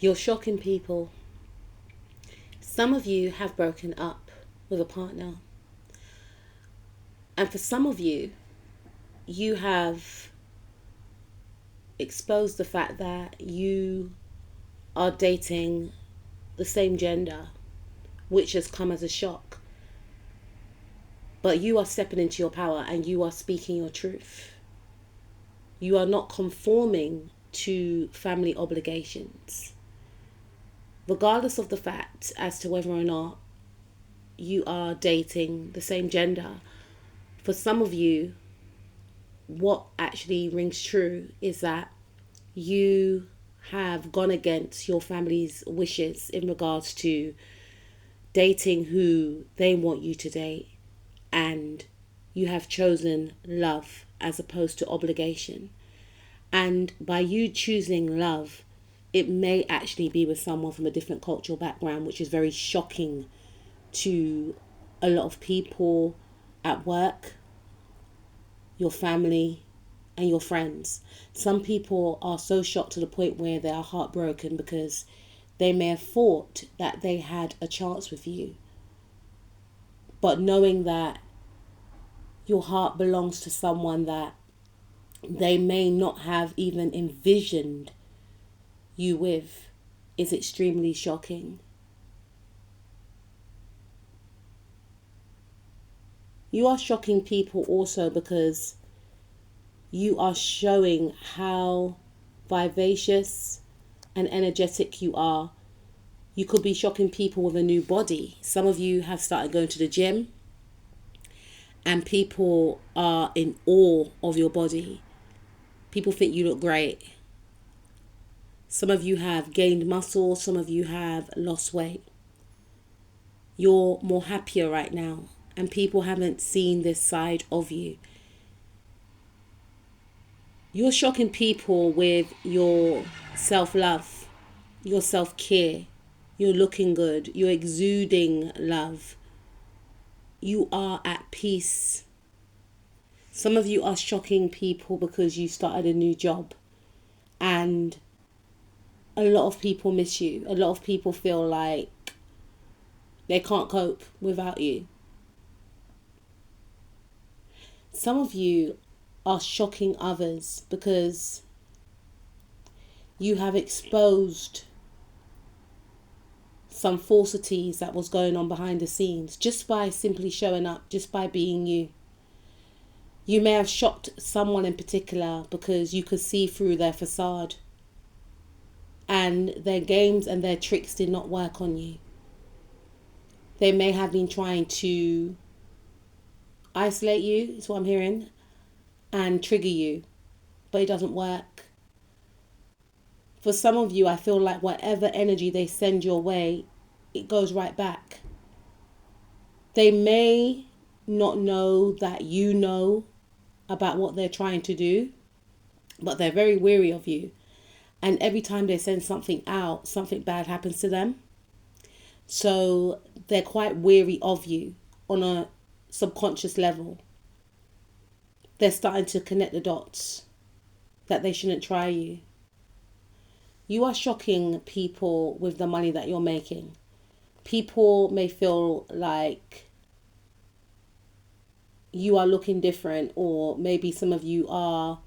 You're shocking people. Some of you have broken up with a partner. And for some of you, you have exposed the fact that you are dating the same gender, which has come as a shock. But you are stepping into your power and you are speaking your truth. You are not conforming to family obligations. Regardless of the fact as to whether or not you are dating the same gender, for some of you, what actually rings true is that you have gone against your family's wishes in regards to dating who they want you to date, and you have chosen love as opposed to obligation. And by you choosing love, it may actually be with someone from a different cultural background, which is very shocking to a lot of people at work, your family, and your friends. Some people are so shocked to the point where they are heartbroken because they may have thought that they had a chance with you. But knowing that your heart belongs to someone that they may not have even envisioned you with is extremely shocking. You are shocking people also because you are showing how vivacious and energetic you are. You could be shocking people with a new body. Some of you have started going to the gym and people are in awe of your body. People think you look great. Some of you have gained muscle. Some of you have lost weight. You're more happier right now. And people haven't seen this side of you. You're shocking people with your self-love, your self-care. You're looking good. You're exuding love. You are at peace. Some of you are shocking people because you started a new job. And a lot of people miss you. A lot of people feel like they can't cope without you. Some of you are shocking others because you have exposed some falsities that was going on behind the scenes just by simply showing up, just by being you. You may have shocked someone in particular because you could see through their facade and their games and their tricks did not work on you. They may have been trying to isolate you, is what I'm hearing, and trigger you, but it doesn't work. For some of you, I feel like whatever energy they send your way, it goes right back. They may not know that you know about what they're trying to do, but they're very wary of you. And every time they send something out, something bad happens to them. So they're quite wary of you on a subconscious level. They're starting to connect the dots that they shouldn't try you. You are shocking people with the money that you're making. People may feel like you are looking different, or maybe some of you are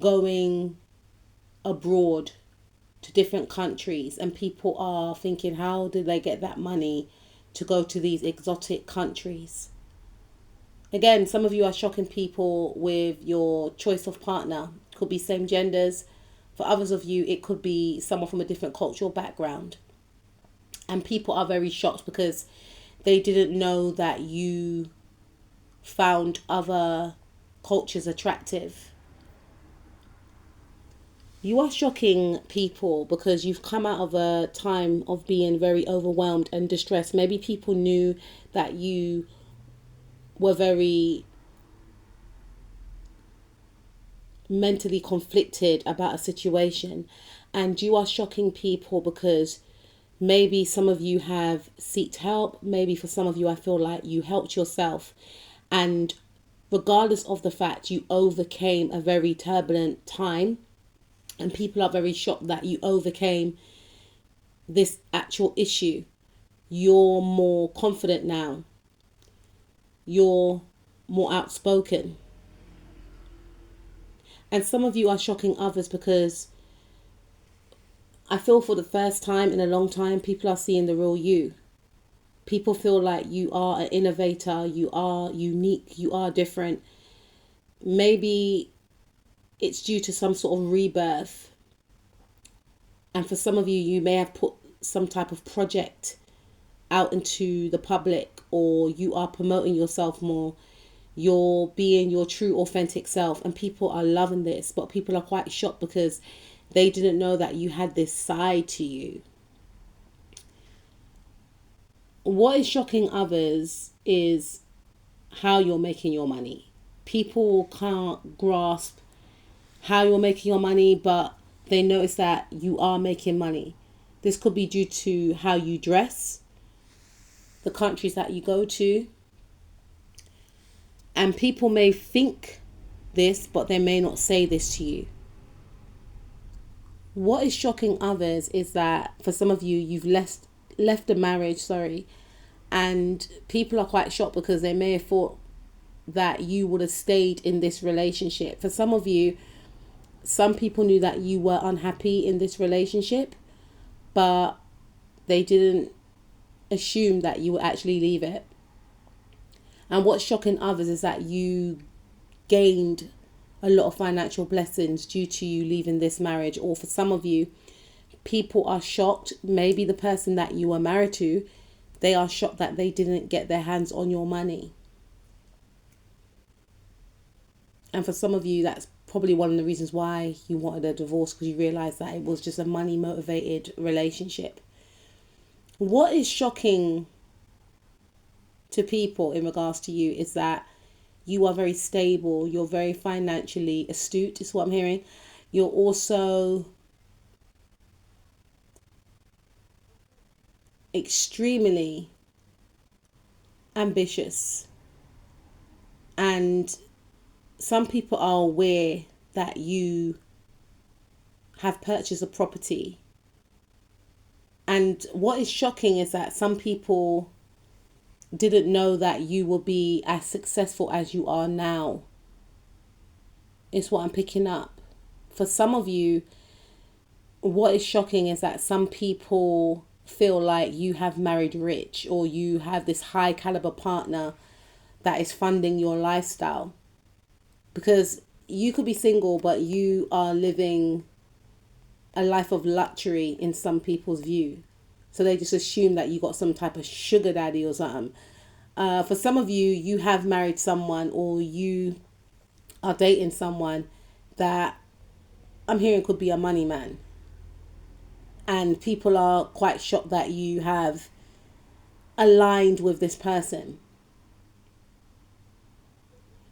going abroad to different countries and people are thinking, how did they get that money to go to these exotic countries? Again, some of you are shocking people with your choice of partner. It could be same genders. For others of you, it could be someone from a different cultural background. And people are very shocked because they didn't know that you found other cultures attractive. You are shocking people because you've come out of a time of being very overwhelmed and distressed. Maybe people knew that you were very mentally conflicted about a situation, and you are shocking people because maybe some of you have sought help. Maybe for some of you, I feel like you helped yourself, and regardless of the fact you overcame a very turbulent time, and people are very shocked that you overcame this actual issue. You're more confident now. You're more outspoken. And some of you are shocking others because I feel for the first time in a long time, people are seeing the real you. People feel like you are an innovator, you are unique, you are different. Maybe it's due to some sort of rebirth. And for some of you, you may have put some type of project out into the public, or you are promoting yourself more. You're being your true authentic self, and people are loving this, but people are quite shocked because they didn't know that you had this side to you. What is shocking others is how you're making your money. People can't grasp how you're making your money, but they notice that you are making money. This could be due to how you dress, the countries that you go to, and people may think this, but they may not say this to you. What is shocking others is that for some of you, you've left a marriage, and people are quite shocked because they may have thought that you would have stayed in this relationship. For some of you, some people knew that you were unhappy in this relationship, but they didn't assume that you would actually leave it. And what's shocking others is that you gained a lot of financial blessings due to you leaving this marriage. Or for some of you, people are shocked. Maybe the person that you were married to, they are shocked that they didn't get their hands on your money. And for some of you, that's probably one of the reasons why you wanted a divorce, because you realized that it was just a money motivated relationship. What is shocking to people in regards to you is that you are very stable. You're very financially astute, is what I'm hearing. You're also extremely ambitious. And some people are aware that you have purchased a property. And what is shocking is that some people didn't know that you will be as successful as you are now. It's what I'm picking up. For some of you, what is shocking is that some people feel like you have married rich, or you have this high caliber partner that is funding your lifestyle. Because you could be single, but you are living a life of luxury in some people's view. So they just assume that you got some type of sugar daddy or something. For some of you, you have married someone, or you are dating someone that I'm hearing could be a money man. And people are quite shocked that you have aligned with this person.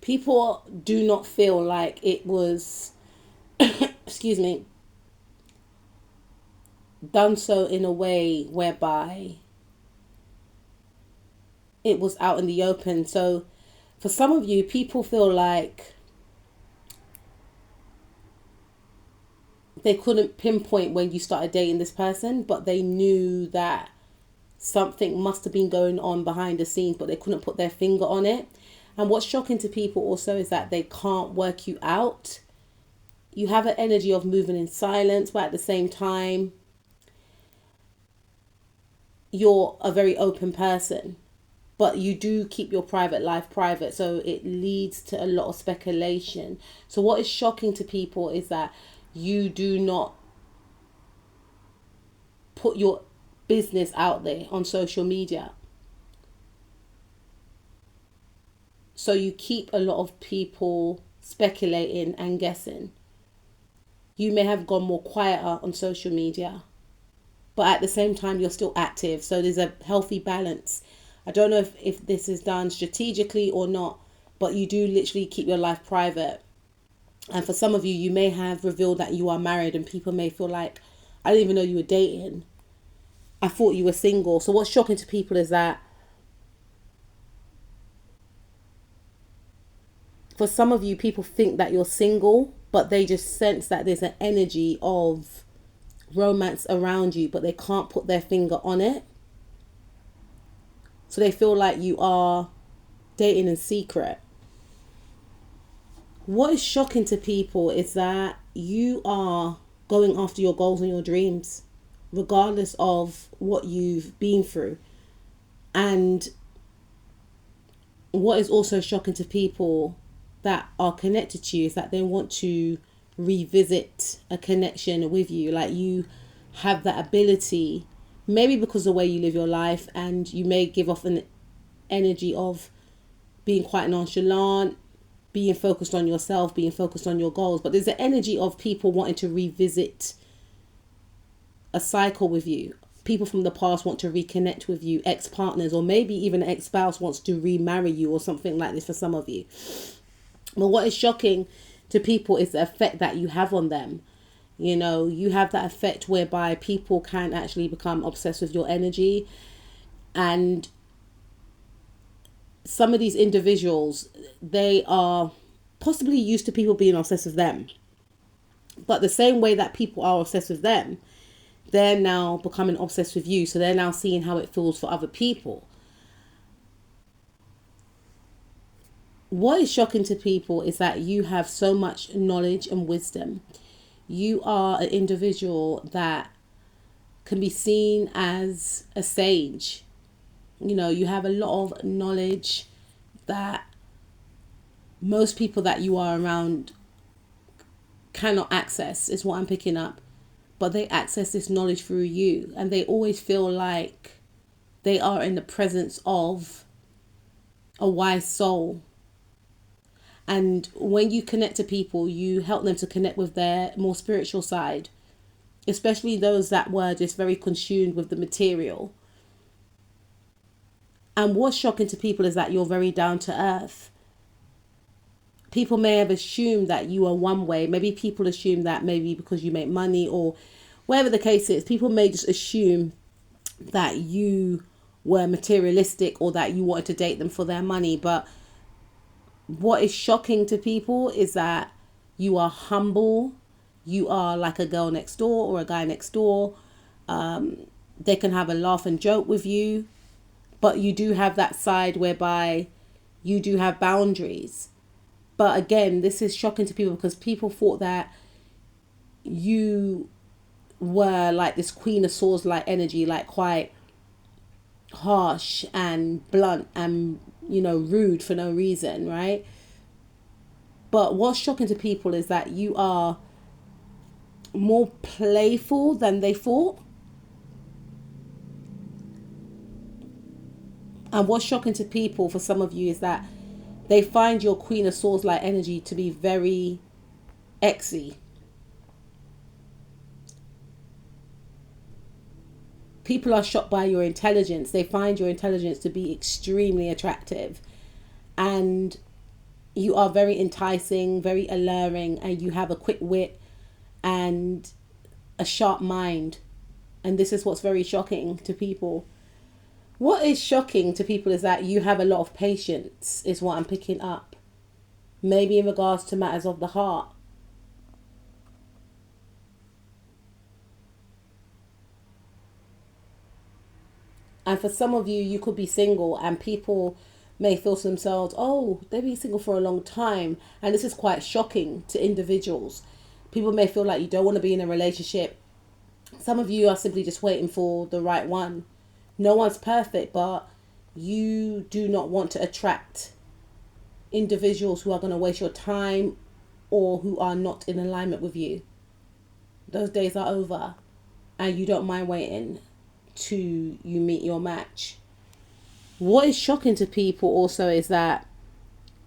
People do not feel like it was, excuse me, done so in a way whereby it was out in the open. So for some of you, people feel like they couldn't pinpoint when you started dating this person, but they knew that something must have been going on behind the scenes, but they couldn't put their finger on it. And what's shocking to people also is that they can't work you out. You have an energy of moving in silence, but at the same time, you're a very open person, but you do keep your private life private. So it leads to a lot of speculation. So what is shocking to people is that you do not put your business out there on social media. So you keep a lot of people speculating and guessing. You may have gone more quieter on social media, but at the same time, you're still active. So there's a healthy balance. I don't know if this is done strategically or not, but you do literally keep your life private. And for some of you, you may have revealed that you are married, and people may feel like, I didn't even know you were dating. I thought you were single. So what's shocking to people is that for some of you, people think that you're single, but they just sense that there's an energy of romance around you, but they can't put their finger on it. So they feel like you are dating in secret. What is shocking to people is that you are going after your goals and your dreams, regardless of what you've been through. And what is also shocking to people that are connected to you is that they want to revisit a connection with you. Like, you have that ability, maybe because of the way you live your life, and you may give off an energy of being quite nonchalant, being focused on yourself, being focused on your goals. But there's the energy of people wanting to revisit a cycle with you. People from the past want to reconnect with you, ex-partners, or maybe even an ex-spouse wants to remarry you or something like this for some of you. But what is shocking to people is the effect that you have on them. You know, you have that effect whereby people can actually become obsessed with your energy. And some of these individuals, they are possibly used to people being obsessed with them. But the same way that people are obsessed with them, they're now becoming obsessed with you. So they're now seeing how it feels for other people. What is shocking to people is that you have so much knowledge and wisdom. You are an individual that can be seen as a sage. You know, you have a lot of knowledge that most people that you are around cannot access, is what I'm picking up. But they access this knowledge through you, and they always feel like they are in the presence of a wise soul. And when you connect to people, you help them to connect with their more spiritual side, especially those that were just very consumed with the material. And what's shocking to people is that you're very down to earth. People may have assumed that you are one way. Maybe people assume that maybe because you make money or whatever the case is, people may just assume that you were materialistic or that you wanted to date them for their money. But what is shocking to people is that you are humble. You are like a girl next door or a guy next door. They can have a laugh and joke with you, but you do have that side whereby you do have boundaries. But again, this is shocking to people because people thought that you were like this Queen of Swords like energy, like quite harsh and blunt and, you know, rude for no reason, right? But what's shocking to people is that you are more playful than they thought. And what's shocking to people for some of you is that they find your Queen of Swords like energy to be very exy. People are shocked by your intelligence. They find your intelligence to be extremely attractive. And you are very enticing, very alluring, and you have a quick wit and a sharp mind. And this is what's very shocking to people. What is shocking to people is that you have a lot of patience, is what I'm picking up. Maybe in regards to matters of the heart. And for some of you, you could be single and people may feel to themselves, oh, they've been single for a long time. And this is quite shocking to individuals. People may feel like you don't want to be in a relationship. Some of you are simply just waiting for the right one. No one's perfect, but you do not want to attract individuals who are going to waste your time or who are not in alignment with you. Those days are over, and you don't mind waiting to you meet your match. What is shocking to people also is that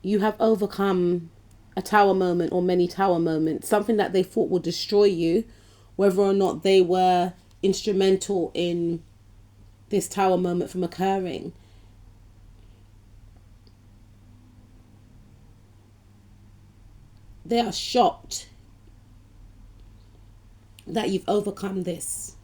you have overcome a tower moment or many tower moments, something that they thought would destroy you, whether or not they were instrumental in this tower moment from occurring. They are shocked that you've overcome this.